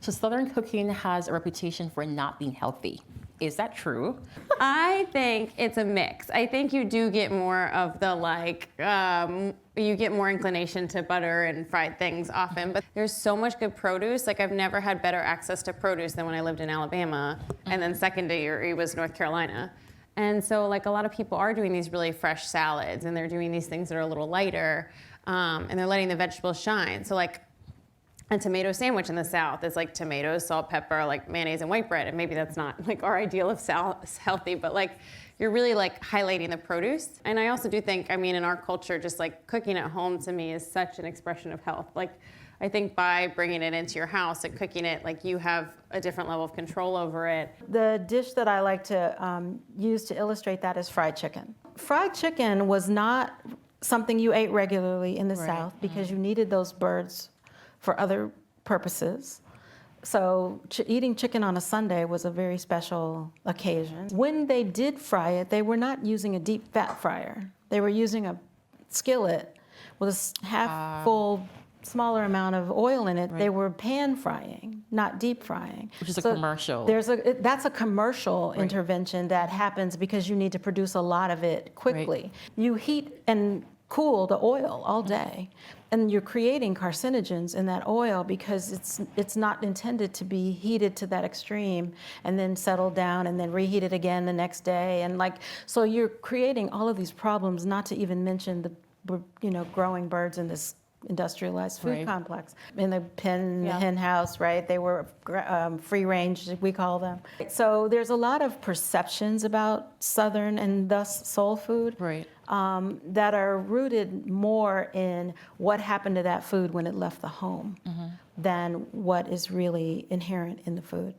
So Southern cooking has a reputation for not being healthy. Is that true? I think it's a mix. I think you do get more of the you get more inclination to butter and fried things often, but there's so much good produce. Like I've never had better access to produce than when I lived in Alabama, and then secondary was North Carolina. And so like a lot of people are doing these really fresh salads, and they're doing these things that are a little lighter, and they're letting the vegetables shine. So like a tomato sandwich in the South is like tomatoes, salt, pepper, like mayonnaise and white bread. And maybe that's not like our ideal of healthy, but like you're really like highlighting the produce. And I also do think, I mean, in our culture, just like cooking at home to me is such an expression of health. Like I think by bringing it into your house and cooking it, like you have a different level of control over it. The dish that I like to use to illustrate that is fried chicken. Fried chicken was not something you ate regularly in the South because you needed those birds for other purposes. So eating chicken on a Sunday was a very special occasion. When they did fry it, they were not using a deep fat fryer. They were using a skillet with a half full, smaller amount of oil in it. They were pan frying, not deep frying. Which is a commercial. That's a commercial intervention that happens because you need to produce a lot of it quickly. You heat and cool the oil all day, and you're creating carcinogens in that oil because it's not intended to be heated to that extreme and then settle down and then reheat it again the next day, and like so you're creating all of these problems, not to even mention the growing birds in this industrialized food complex. In the hen house, right? They were free range, we call them. So there's a lot of perceptions about Southern and thus soul food that are rooted more in what happened to that food when it left the home than what is really inherent in the food.